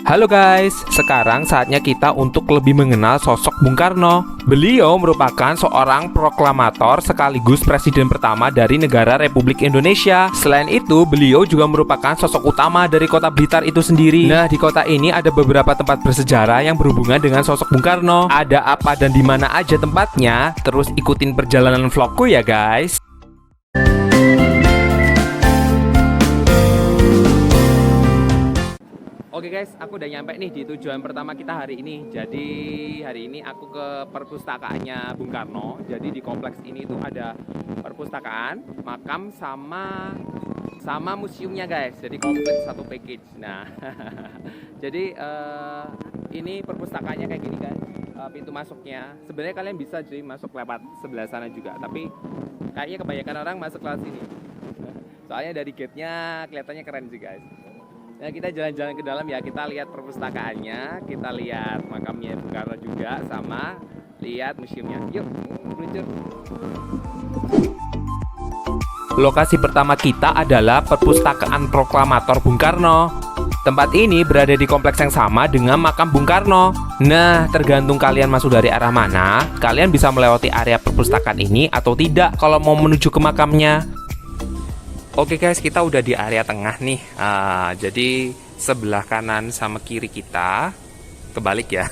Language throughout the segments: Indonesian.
Halo guys, sekarang saatnya kita untuk lebih mengenal sosok Bung Karno. Beliau merupakan seorang proklamator sekaligus presiden pertama dari negara Republik Indonesia. Selain itu, beliau juga merupakan sosok utama dari kota Blitar itu sendiri. Nah, di kota ini ada beberapa tempat bersejarah yang berhubungan dengan sosok Bung Karno. Ada apa dan di mana aja tempatnya? Terus ikutin perjalanan vlogku ya guys. Oke guys, aku udah nyampe nih di tujuan pertama kita hari ini. Jadi hari ini aku ke perpustakaannya Bung Karno. Jadi di kompleks ini tuh ada perpustakaan, makam sama museumnya guys. Jadi komplit satu package. Nah, jadi ini perpustakaannya kayak gini guys. Pintu masuknya. Sebenarnya kalian bisa jadi masuk lewat sebelah sana juga, tapi kayaknya kebanyakan orang masuk lewat sini. Soalnya dari gate-nya kelihatannya keren sih guys. Nah, kita jalan-jalan ke dalam ya, kita lihat perpustakaannya, kita lihat makamnya Bung Karno juga, sama lihat museumnya. Yuk, meluncur. Lokasi pertama kita adalah Perpustakaan Proklamator Bung Karno. Tempat ini berada di kompleks yang sama dengan makam Bung Karno. Nah, tergantung kalian masuk dari arah mana, kalian bisa melewati area perpustakaan ini atau tidak kalau mau menuju ke makamnya. Oke guys, kita udah di area tengah nih. Jadi sebelah kanan sama kiri kita, kebalik ya.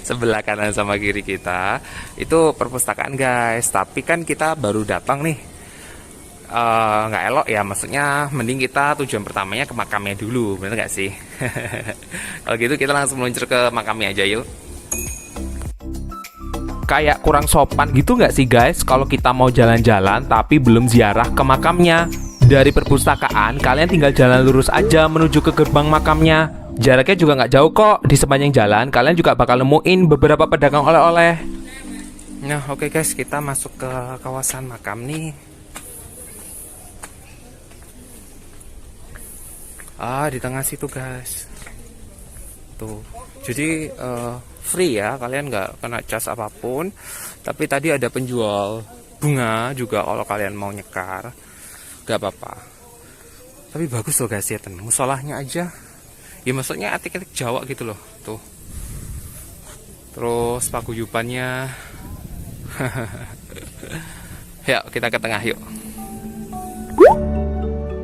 Sebelah kanan sama kiri kita itu perpustakaan guys. Tapi kan kita baru datang nih, nggak elok ya. Maksudnya mending kita tujuan pertamanya ke makamnya dulu, bener nggak sih? Kalau gitu kita langsung meluncur ke makamnya aja yuk. Kayak kurang sopan gitu nggak sih guys kalau kita mau jalan-jalan tapi belum ziarah ke makamnya. Dari perpustakaan kalian tinggal jalan lurus aja menuju ke gerbang makamnya. Jaraknya juga nggak jauh kok. Di sepanjang jalan kalian juga bakal nemuin beberapa pedagang oleh-oleh. Nah oke guys, kita masuk ke kawasan makam nih. Di tengah situ guys. Tuh, jadi free ya, kalian nggak kena cas apapun. Tapi tadi ada penjual bunga juga kalau kalian mau nyekar, nggak apa-apa. Tapi bagus loh guys ya, musolahnya aja. Ya maksudnya atik-atik Jawa gitu loh, tuh. Terus paguyubannya. Yuk kita ke tengah yuk.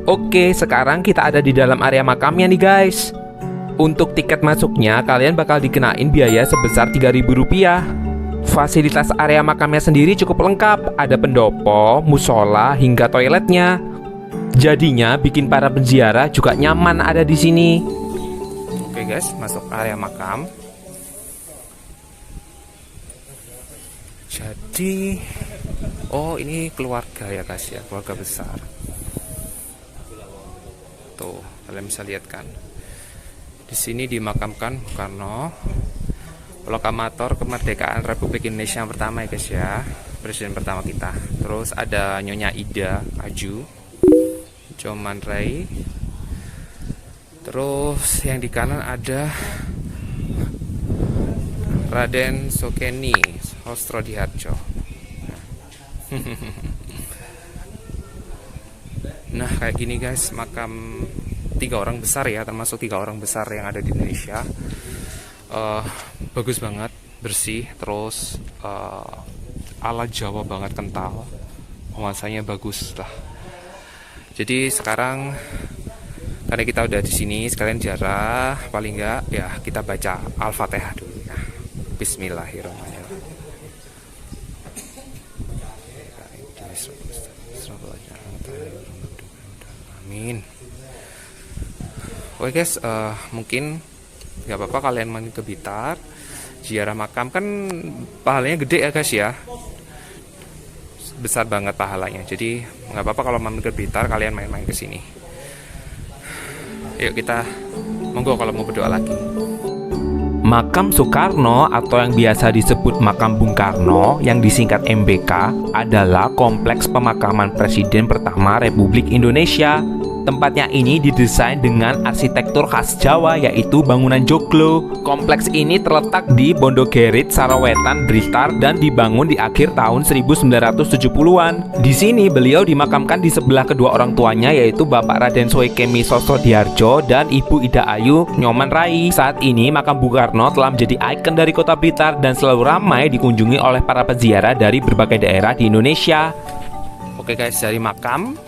Oke, sekarang kita ada di dalam area makamnya nih guys. Untuk tiket masuknya, kalian bakal dikenain biaya sebesar Rp3.000. Fasilitas area makamnya sendiri cukup lengkap. Ada pendopo, musola, hingga toiletnya. Jadinya bikin para penziarah juga nyaman ada di sini. Oke guys, masuk area makam. Jadi, ini keluarga ya guys ya, keluarga besar. Tuh, kalian bisa lihat kan. Di sini dimakamkan Bung Karno, proklamator kemerdekaan Republik Indonesia yang pertama ya guys ya, presiden pertama kita. Terus ada Nyonya Ida Aju, Joman Ray. Terus yang di kanan ada Raden Sokeni Hostrodihardjo. Nah kayak gini guys makam 3 orang besar ya, termasuk 3 orang besar yang ada di Indonesia. Bagus banget, bersih, terus ala Jawa banget, kental, nuansanya bagus lah. Jadi sekarang karena kita udah di sini, sekalian ziarah, paling enggak ya kita baca Al-Fatihah dulu ya. Bismillahirrahmanirrahim. Amin. Oke guys, mungkin nggak apa-apa kalian main ke Blitar, ziarah makam kan pahalanya gede ya guys ya, besar banget pahalanya. Jadi nggak apa-apa kalau main ke Blitar kalian main-main ke sini. Yuk kita monggo kalau mau berdoa lagi. Makam Soekarno atau yang biasa disebut makam Bung Karno yang disingkat MBK adalah kompleks pemakaman presiden pertama Republik Indonesia. Tempatnya ini didesain dengan arsitektur khas Jawa, yaitu bangunan joglo. Kompleks ini terletak di Bondogerit, Sarawetan, Blitar, dan dibangun di akhir tahun 1970-an. Di sini beliau dimakamkan di sebelah kedua orang tuanya, yaitu Bapak Raden Soekemi Sosrodihardjo dan Ibu Ida Ayu Nyoman Rai. Saat ini makam Bung Karno telah menjadi ikon dari kota Blitar dan selalu ramai dikunjungi oleh para peziarah dari berbagai daerah di Indonesia. Oke guys, dari makam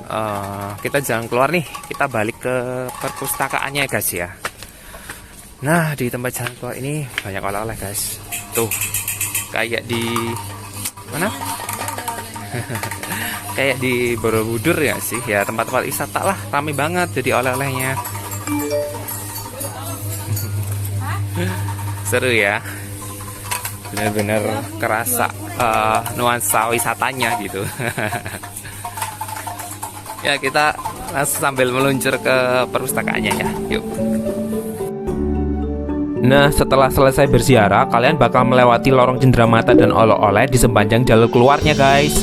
kita jalan keluar nih, kita balik ke perpustakaannya guys ya. Nah, di tempat jalan keluar ini banyak oleh-oleh guys. Tuh, kayak di mana? Kayak di Borobudur ya sih, ya tempat-tempat wisata lah, ramai banget jadi oleh-olehnya. Seru ya, bener-bener kerasa nuansa wisatanya gitu. Ya, kita langsung sambil meluncur ke perpustakaannya ya. Yuk. Nah, setelah selesai berziarah, kalian bakal melewati lorong cenderamata dan oleh-oleh di sepanjang jalur keluarnya guys.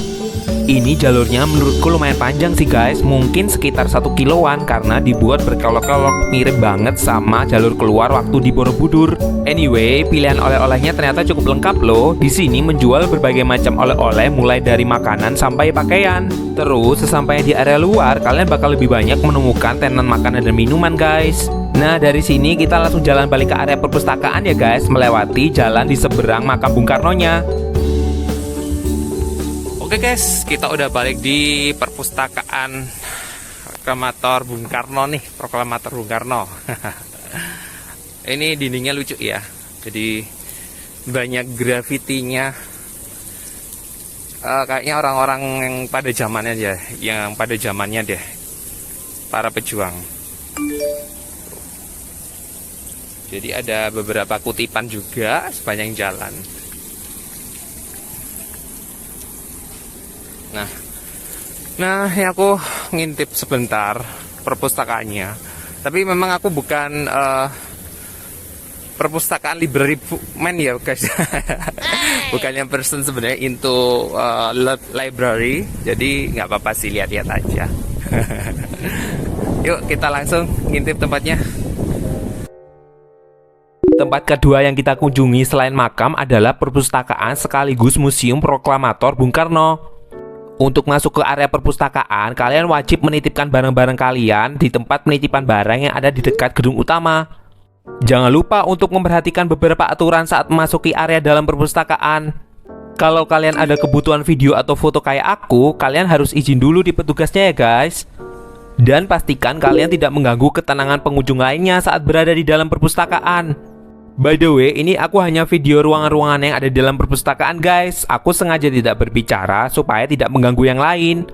Ini jalurnya menurutku lumayan panjang sih guys, mungkin sekitar 1 kiloan karena dibuat berkelok-kelok, mirip banget sama jalur keluar waktu di Borobudur. Anyway, pilihan oleh-olehnya ternyata cukup lengkap loh. Di sini menjual berbagai macam oleh-oleh mulai dari makanan sampai pakaian. Terus sesampainya di area luar, kalian bakal lebih banyak menemukan tenan makanan dan minuman guys. Nah, dari sini kita langsung jalan balik ke area perpustakaan ya guys, melewati jalan di seberang makam Bung Karno-nya. Oke guys, kita udah balik di perpustakaan proklamator Bung Karno nih, proklamator Bung Karno. Ini dindingnya lucu ya, jadi banyak grafitinya. Kayaknya orang-orang yang pada zamannya aja, yang pada zamannya deh, para pejuang. Jadi ada beberapa kutipan juga sepanjang jalan. Nah, ini aku ngintip sebentar perpustakaannya. Tapi memang aku bukan perpustakaan library man ya guys. Bukan yang person sebenarnya into library. Jadi nggak apa-apa sih, lihat-lihat aja. Yuk kita langsung ngintip tempatnya. Tempat kedua yang kita kunjungi selain makam adalah perpustakaan sekaligus museum proklamator Bung Karno. Untuk masuk ke area perpustakaan, kalian wajib menitipkan barang-barang kalian di tempat penitipan barang yang ada di dekat gedung utama. Jangan lupa untuk memperhatikan beberapa aturan saat memasuki area dalam perpustakaan. Kalau kalian ada kebutuhan video atau foto kayak aku, kalian harus izin dulu di petugasnya ya guys. Dan pastikan kalian tidak mengganggu ketenangan pengunjung lainnya saat berada di dalam perpustakaan. By the way, ini aku hanya video ruangan-ruangan yang ada di dalam perpustakaan guys. Aku sengaja tidak berbicara supaya tidak mengganggu yang lain.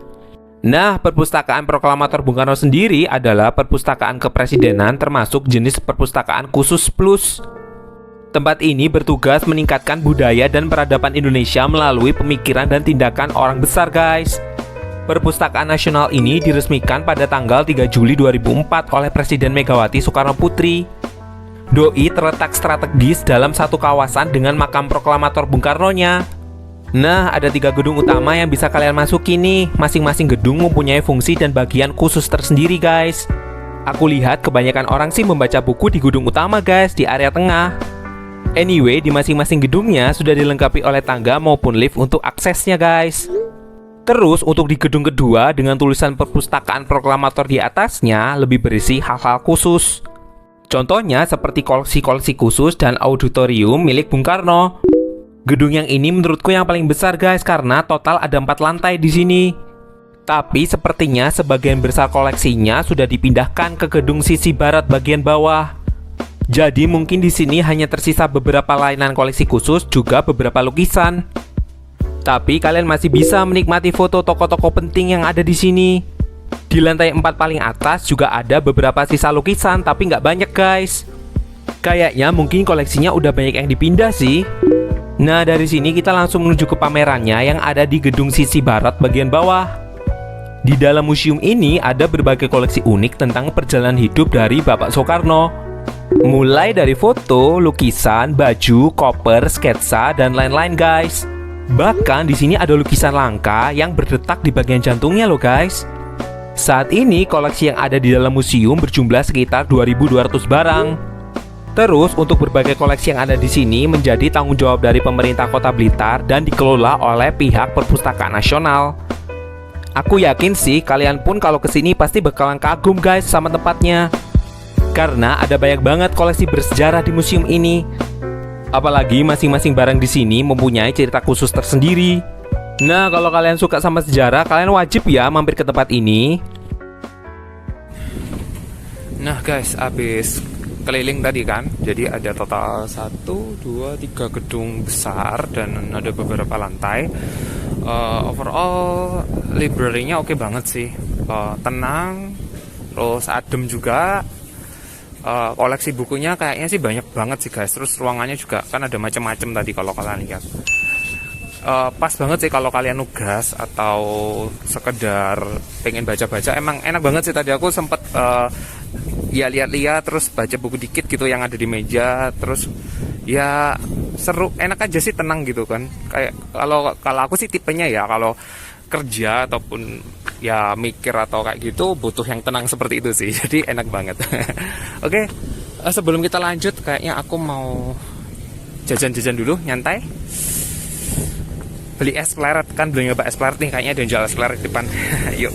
Nah, perpustakaan proklamator Bung Karno sendiri adalah perpustakaan kepresidenan termasuk jenis perpustakaan khusus plus. Tempat ini bertugas meningkatkan budaya dan peradaban Indonesia melalui pemikiran dan tindakan orang besar guys. Perpustakaan nasional ini diresmikan pada tanggal 3 Juli 2004 oleh Presiden Megawati Soekarno Putri. Doi terletak strategis dalam satu kawasan dengan makam proklamator Bung Karno-nya. Nah, ada 3 gedung utama yang bisa kalian masuki nih. Masing-masing gedung mempunyai fungsi dan bagian khusus tersendiri guys. Aku lihat kebanyakan orang sih membaca buku di gedung utama guys, di area tengah. Anyway, di masing-masing gedungnya sudah dilengkapi oleh tangga maupun lift untuk aksesnya guys. Terus untuk di gedung kedua dengan tulisan perpustakaan proklamator di atasnya lebih berisi hal-hal khusus. Contohnya seperti koleksi-koleksi khusus dan auditorium milik Bung Karno. Gedung yang ini menurutku yang paling besar guys karena total ada 4 lantai di sini. Tapi sepertinya sebagian besar koleksinya sudah dipindahkan ke gedung sisi barat bagian bawah. Jadi mungkin di sini hanya tersisa beberapa lainan koleksi khusus juga beberapa lukisan. Tapi kalian masih bisa menikmati foto tokoh-tokoh penting yang ada di sini. Di lantai 4 paling atas juga ada beberapa sisa lukisan tapi nggak banyak guys. Kayaknya mungkin koleksinya udah banyak yang dipindah sih. Nah, dari sini kita langsung menuju ke pamerannya yang ada di gedung sisi barat bagian bawah. Di dalam museum ini ada berbagai koleksi unik tentang perjalanan hidup dari Bapak Soekarno. Mulai dari foto, lukisan, baju, koper, sketsa, dan lain-lain guys. Bahkan di sini ada lukisan langka yang berdetak di bagian jantungnya loh guys. Saat ini koleksi yang ada di dalam museum berjumlah sekitar 2.200 barang. Terus untuk berbagai koleksi yang ada di sini menjadi tanggung jawab dari pemerintah Kota Blitar dan dikelola oleh pihak Perpustakaan Nasional. Aku yakin sih kalian pun kalau kesini pasti bakalan kagum guys sama tempatnya. Karena ada banyak banget koleksi bersejarah di museum ini. Apalagi masing-masing barang di sini mempunyai cerita khusus tersendiri. Nah, kalau kalian suka sama sejarah, kalian wajib ya mampir ke tempat ini. Nah guys, habis keliling tadi kan, jadi ada total 1, 2, 3 gedung besar dan ada beberapa lantai. Overall library-nya oke banget sih, tenang, terus adem juga. Koleksi bukunya kayaknya sih banyak banget sih guys. Terus ruangannya juga kan ada macam-macam tadi kalau kalian lihat. Pas banget sih kalau kalian nugas atau sekedar pengen baca-baca, emang enak banget sih. Tadi aku sempet ya lihat-lihat terus baca buku dikit gitu yang ada di meja, terus ya seru, enak aja sih, tenang gitu kan. Kayak kalau aku sih tipenya ya kalau kerja ataupun ya mikir atau kayak gitu butuh yang tenang seperti itu sih. Jadi enak banget. Oke, sebelum kita lanjut kayaknya aku mau jajan-jajan dulu, nyantai. Beli es pleret, kan belum nyoba es pleret nih, kayaknya ada yang jual es pleret di depan. Yuk.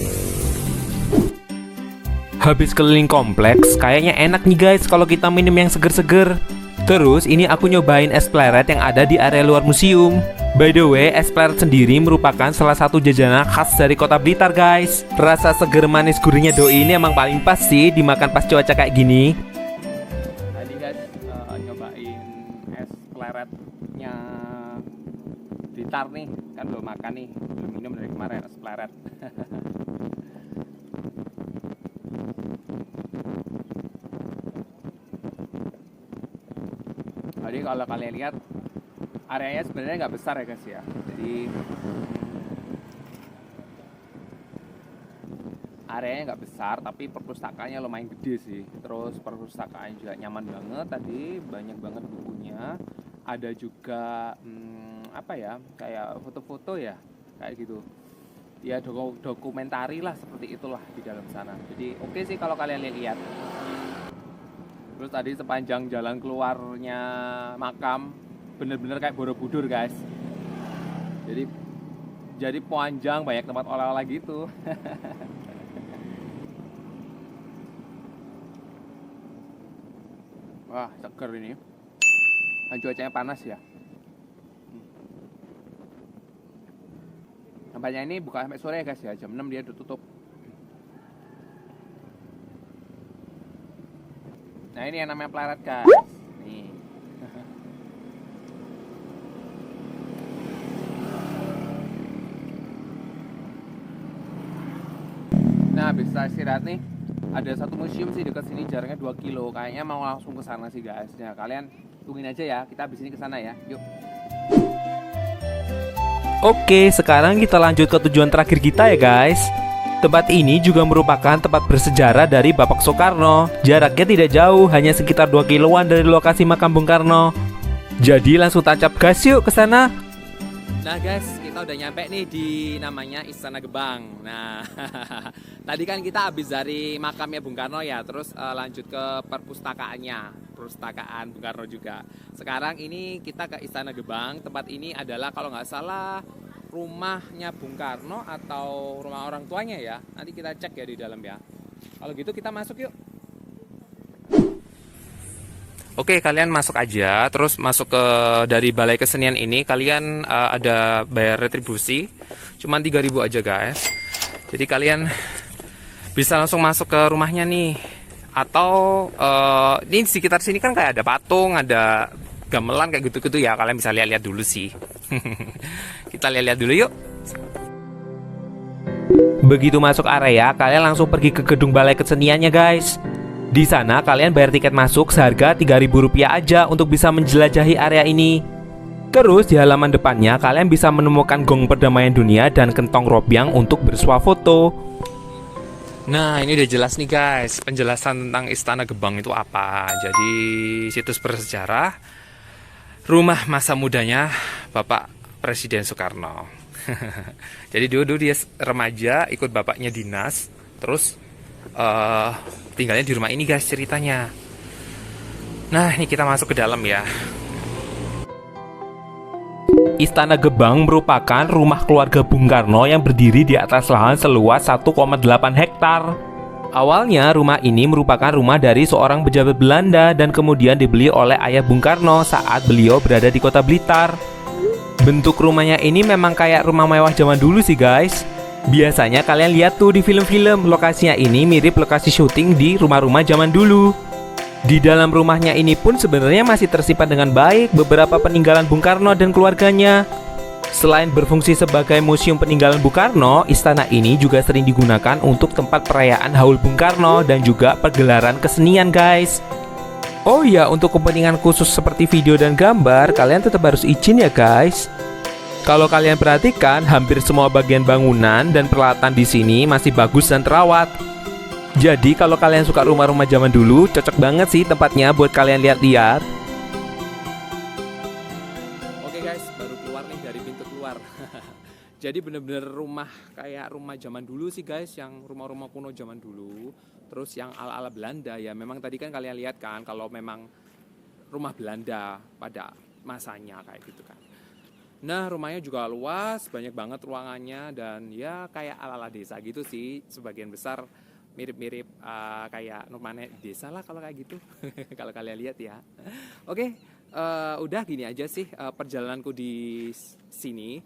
Habis keliling kompleks, kayaknya enak nih guys kalau kita minum yang seger-seger. Terus ini aku nyobain es pleret yang ada di area luar museum. By the way, es pleret sendiri merupakan salah satu jajanan khas dari Kota Blitar guys. Rasa seger manis gurihnya doi ini emang paling pas sih dimakan pas cuaca kayak gini. Tadi guys nyobain es pleretnya Blitar nih, kan belum makan nih, belum minum dari kemarin es pleret. Jadi kalau kalian lihat areanya sebenarnya nggak besar ya guys ya. Jadi areanya nggak besar tapi perpustakaannya lumayan gede sih. Terus perpustakaan juga nyaman banget tadi, banyak banget bukunya. Ada juga apa ya, kayak foto-foto ya, kayak gitu. Ya dokumentari lah, seperti itulah di dalam sana. Jadi oke sih kalau kalian lihat. Terus tadi sepanjang jalan keluarnya makam bener-bener kayak Borobudur guys. Jadi panjang, banyak tempat oleh-oleh gitu. Wah, seger ini. Cuacanya panas ya. Tempatnya ini buka sampai sore ya guys ya. Jam 6 dia udah tutup. Nah ini yang namanya pleret guys. Nih. Nah bisa istirahat nih. Ada satu museum sih dekat sini, jaraknya 2 kilo. Kayaknya mau langsung ke sana sih guys. Nah kalian tungguin aja ya. Kita habis ini ke sana ya. Yuk. Oke, sekarang kita lanjut ke tujuan terakhir kita ya guys. Tempat ini juga merupakan tempat bersejarah dari Bapak Soekarno. Jaraknya tidak jauh, hanya sekitar 2 kiloan dari lokasi makam Bung Karno. Jadi langsung tancap gas yuk ke sana. Nah guys, kita udah nyampe nih di namanya Istana Gebang. Nah, tadi kan kita habis dari makamnya Bung Karno ya, terus lanjut ke perpustakaannya, perpustakaan Bung Karno juga. Sekarang ini kita ke Istana Gebang. Tempat ini adalah kalau nggak salah rumahnya Bung Karno atau rumah orang tuanya ya. Nanti kita cek ya di dalam ya. Kalau gitu kita masuk yuk. Oke, kalian masuk aja. Terus masuk ke dari Balai Kesenian ini kalian ada bayar retribusi. Cuman 3.000 aja guys. Jadi kalian bisa langsung masuk ke rumahnya nih. Atau ini di sekitar sini kan kayak ada patung, ada gamelan kayak gitu-gitu ya. Kalian bisa lihat-lihat dulu sih. Kita lihat-lihat dulu yuk. Begitu masuk area, kalian langsung pergi ke gedung Balai Keseniannya guys. Di sana kalian bayar tiket masuk seharga Rp3.000 aja untuk bisa menjelajahi area ini. Terus di halaman depannya kalian bisa menemukan gong perdamaian dunia dan kentong robyang untuk bersuah foto. Nah ini udah jelas nih guys, penjelasan tentang Istana Gebang itu apa. Jadi situs bersejarah, rumah masa mudanya Bapak Presiden Soekarno. Jadi dulu dia remaja ikut bapaknya dinas Terus tinggalnya di rumah ini guys ceritanya. Nah, ini kita masuk ke dalam ya. Istana Gebang merupakan rumah keluarga Bung Karno yang berdiri di atas lahan seluas 1,8 hektar. Awalnya rumah ini merupakan rumah dari seorang pejabat Belanda dan kemudian dibeli oleh ayah Bung Karno saat beliau berada di kota Blitar. Bentuk rumahnya ini memang kayak rumah mewah zaman dulu sih guys. Biasanya kalian lihat tuh di film-film, lokasinya ini mirip lokasi syuting di rumah-rumah zaman dulu. Di dalam rumahnya ini pun sebenarnya masih tersimpan dengan baik beberapa peninggalan Bung Karno dan keluarganya. Selain berfungsi sebagai museum peninggalan Bung Karno, istana ini juga sering digunakan untuk tempat perayaan Haul Bung Karno dan juga pergelaran kesenian guys. Oh iya, untuk kepentingan khusus seperti video dan gambar, kalian tetap harus izin ya guys. Kalau kalian perhatikan, hampir semua bagian bangunan dan peralatan di sini masih bagus dan terawat. Jadi kalau kalian suka rumah-rumah zaman dulu, cocok banget sih tempatnya buat kalian lihat-lihat. Oke guys, baru keluar nih dari pintu keluar. Jadi bener-bener rumah kayak rumah zaman dulu sih guys, yang rumah-rumah kuno zaman dulu. Terus yang ala-ala Belanda ya, memang tadi kan kalian lihat kan kalau memang rumah Belanda pada masanya kayak gitu kan. Nah, rumahnya juga luas, banyak banget ruangannya dan ya kayak ala-ala desa gitu sih, sebagian besar mirip-mirip kayak rumahnya desa lah kalau kayak gitu. Kalau kalian lihat ya. Oke, udah gini aja sih perjalananku di sini.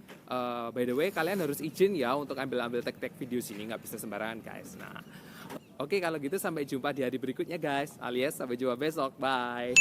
By the way, kalian harus izin ya untuk ambil tag-tag video sini, nggak bisa sembarangan guys. Nah, oke kalau gitu sampai jumpa di hari berikutnya guys, alias sampai jumpa besok, bye.